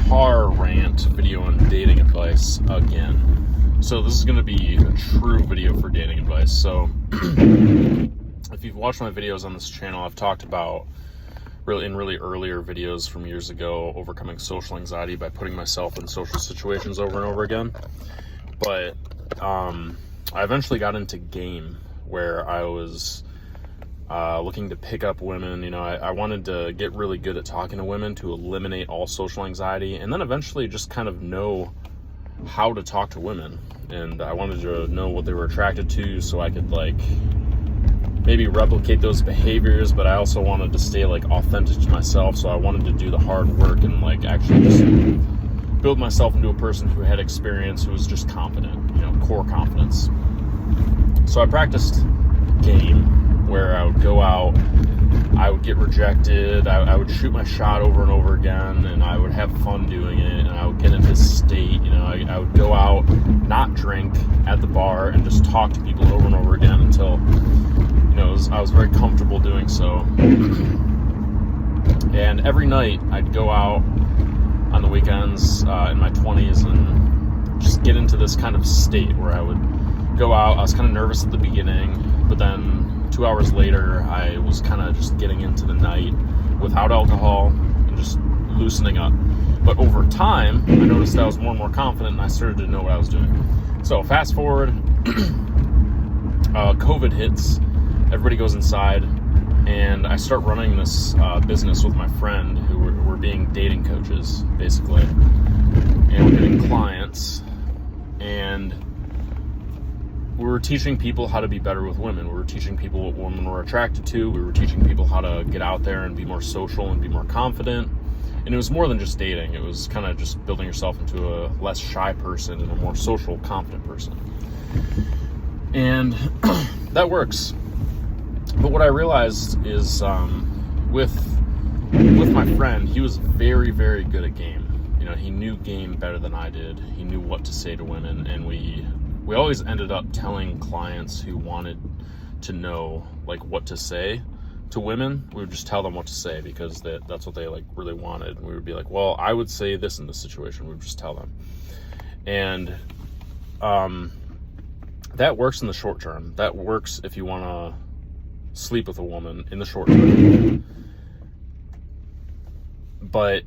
car rant video on dating advice again. So this is going to be a true video for dating advice. So if you've watched my videos on this channel, I've talked about really earlier videos from years ago, overcoming social anxiety by putting myself in social situations over and over again. But I eventually got into game where I was looking to pick up women. You know, I wanted to get really good at talking to women to eliminate all social anxiety, and then eventually just kind of know how to talk to women. And I wanted to know what they were attracted to so I could like maybe replicate those behaviors, but I also wanted to stay like authentic to myself. So I wanted to do the hard work and like actually just build myself into a person who had experience, who was just confident, you know, core confidence. So I practiced game where I would go out, I would get rejected, I would shoot my shot over and over again, and I would have fun doing it, and I would get into this state, you know, I would go out, not drink at the bar, and just talk to people over and over again until, you know, I was very comfortable doing so. And every night I'd go out on the weekends in my 20s and just get into this kind of state where I would go out. I was kind of nervous at the beginning, but then 2 hours later I was kind of just getting into the night without alcohol and just loosening up. But over time I noticed I was more and more confident, and I started to know what I was doing. So fast forward, COVID hits, everybody goes inside, and I start running this business with my friend who we're being dating coaches, basically. And we're getting clients, and we were teaching people how to be better with women. We were teaching people what women were attracted to. We were teaching people how to get out there and be more social and be more confident. And it was more than just dating. It was kind of just building yourself into a less shy person and a more social, confident person. And that works. But what I realized is with my friend, he was very good at game. You know, he knew game better than I did. He knew what to say to women, and we always ended up telling clients who wanted to know like what to say to women. We would just tell them what to say because that's what they like really wanted. And we would be like, well, I would say this in this situation. We would just tell them. And that works in the short term. That works if you want to sleep with a woman in the short term. But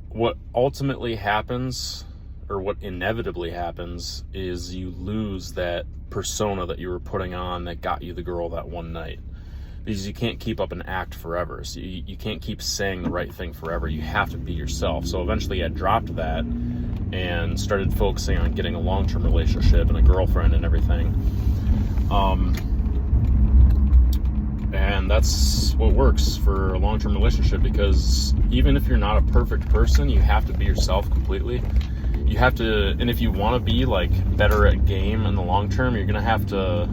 what ultimately happens, or what inevitably happens, is you lose that persona that you were putting on that got you the girl that one night. Because you can't keep up an act forever. So you can't keep saying the right thing forever. You have to be yourself. So eventually I dropped that and started focusing on getting a long-term relationship and a girlfriend and everything. And that's what works for a long-term relationship, because even if you're not a perfect person, you have to be yourself completely. You have to, and if you want to be like better at game in the long term, you're gonna have to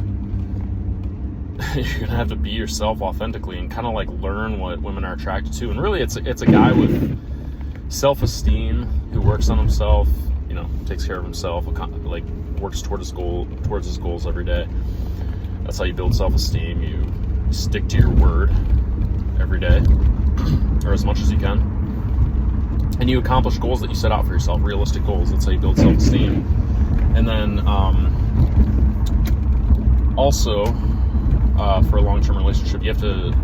be yourself authentically and kind of like learn what women are attracted to. And really, it's a guy with self-esteem who works on himself, you know, takes care of himself, like works towards his goals every day. That's how you build self-esteem. You stick to your word every day, or as much as you can, and you accomplish goals that you set out for yourself, realistic goals. That's how you build self-esteem. And then also for a long-term relationship, you have to,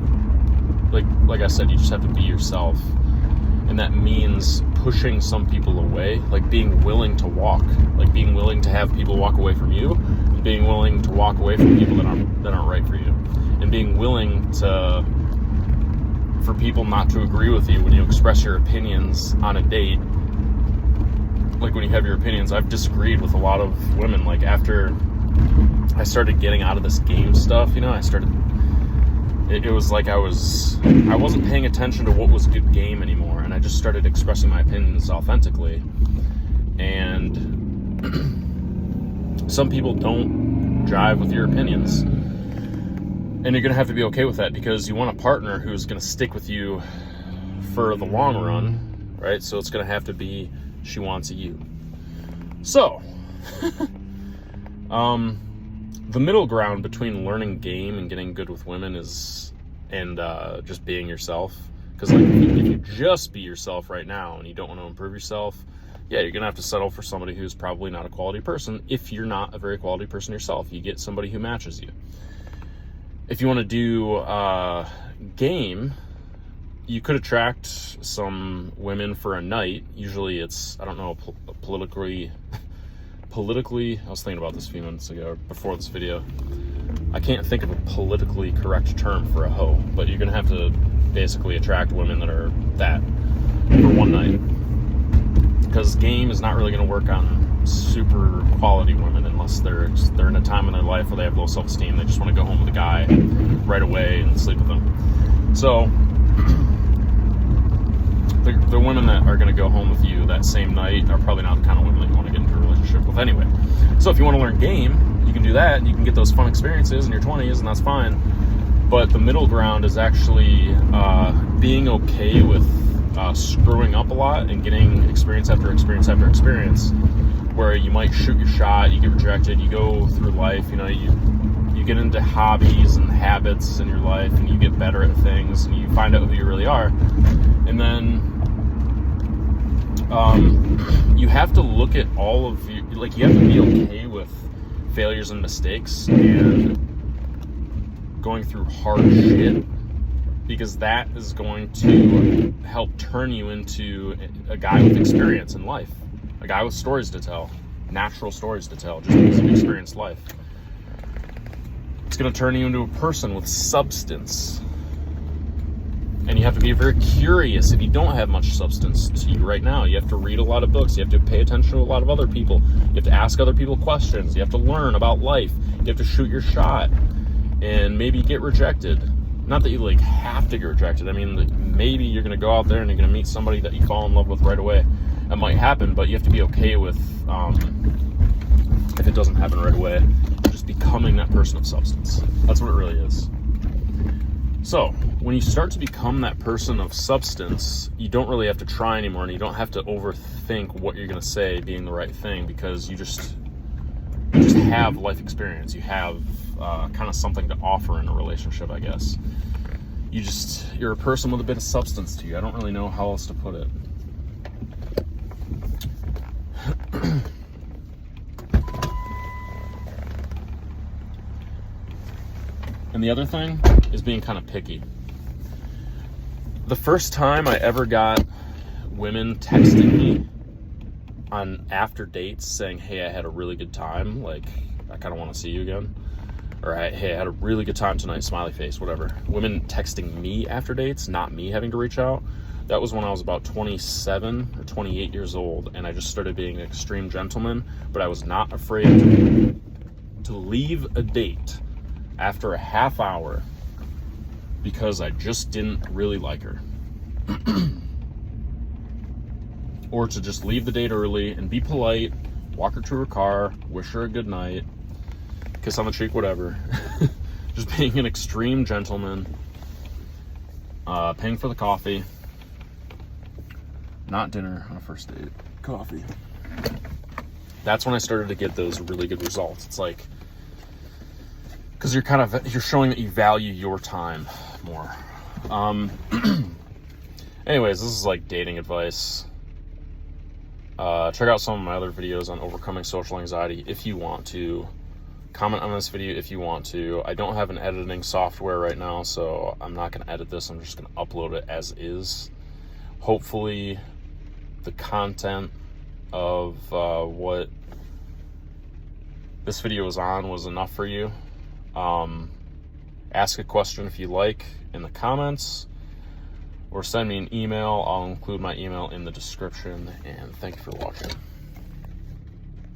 like I said, you just have to be yourself. And that means pushing some people away, like being willing to walk, like being willing to have people walk away from you, and being willing to walk away from people that aren't right for you, and being willing for people not to agree with you when you express your opinions on a date. Like when you have your opinions, I've disagreed with a lot of women. Like after I started getting out of this game stuff, you know, it was like I wasn't paying attention to what was good game anymore, and I just started expressing my opinions authentically. And some people don't jive with your opinions, and you're gonna have to be okay with that, because you want a partner who's gonna stick with you for the long run, right? So it's gonna have to be she wants you. So the middle ground between learning game and getting good with women and just being yourself Because like, if you just be yourself right now and you don't want to improve yourself, yeah, you're gonna have to settle for somebody who's probably not a quality person. If you're not a very quality person yourself, you get somebody who matches you. If you want to do game, you could attract some women for a night. Usually it's, I don't know, politically, I was thinking about this a few minutes ago, before this video. I can't think of a politically correct term for a hoe, but you're gonna have to basically attract women that are that for one night. Because game is not really gonna work on super quality women unless they're in a time in their life where they have low self-esteem. They just want to go home with a guy right away and sleep with him. So the women that are going to go home with you that same night are probably not the kind of women that you want to get into a relationship with anyway. So if you want to learn game, you can do that, and you can get those fun experiences in your 20s, and that's fine. But the middle ground is actually being okay with screwing up a lot and getting experience after experience after experience, where you might shoot your shot, you get rejected, you go through life, you get into hobbies and habits in your life, and you get better at things, and you find out who you really are. And then you have to look at all of you, like, you have to be okay with failures and mistakes and going through hard shit, because that is going to help turn you into a guy with experience in life, a guy with stories to tell, natural stories to tell, just because you've experienced life. It's going to turn you into a person with substance. And you have to be very curious if you don't have much substance to you right now. You have to read a lot of books. You have to pay attention to a lot of other people. You have to ask other people questions. You have to learn about life. You have to shoot your shot and maybe get rejected. Not that you like have to get rejected. I mean, maybe you're going to go out there and you're going to meet somebody that you fall in love with right away. That might happen, but you have to be okay with if it doesn't happen right away, just becoming that person of substance. That's what it really is. So when you start to become that person of substance, you don't really have to try anymore, and you don't have to overthink what you're going to say being the right thing, because you just have life experience. You have kind of something to offer in a relationship, I guess. You're a person with a bit of substance to you. I don't really know how else to put it. And the other thing is being kind of picky. The first time I ever got women texting me on after dates saying, hey, I had a really good time, like, I kind of want to see you again, or hey, I had a really good time tonight, smiley face, whatever. Women texting me after dates, not me having to reach out. That was when I was about 27 or 28 years old, and I just started being an extreme gentleman, but I was not afraid to leave a date after a half hour because I just didn't really like her. Or to just leave the date early and be polite, walk her to her car, wish her a good night, kiss on the cheek, whatever. Just being an extreme gentleman, paying for the coffee. Not dinner on a first date, coffee. That's when I started to get those really good results. It's like, because you're showing that you value your time more. Anyways, this is like dating advice. Check out some of my other videos on overcoming social anxiety if you want to. Comment on this video if you want to. I don't have an editing software right now, so I'm not going to edit this. I'm just going to upload it as is. Hopefully the content of what this video was on was enough for you. Ask a question if you like in the comments, or send me an email. I'll include my email in the description, and thank you for watching.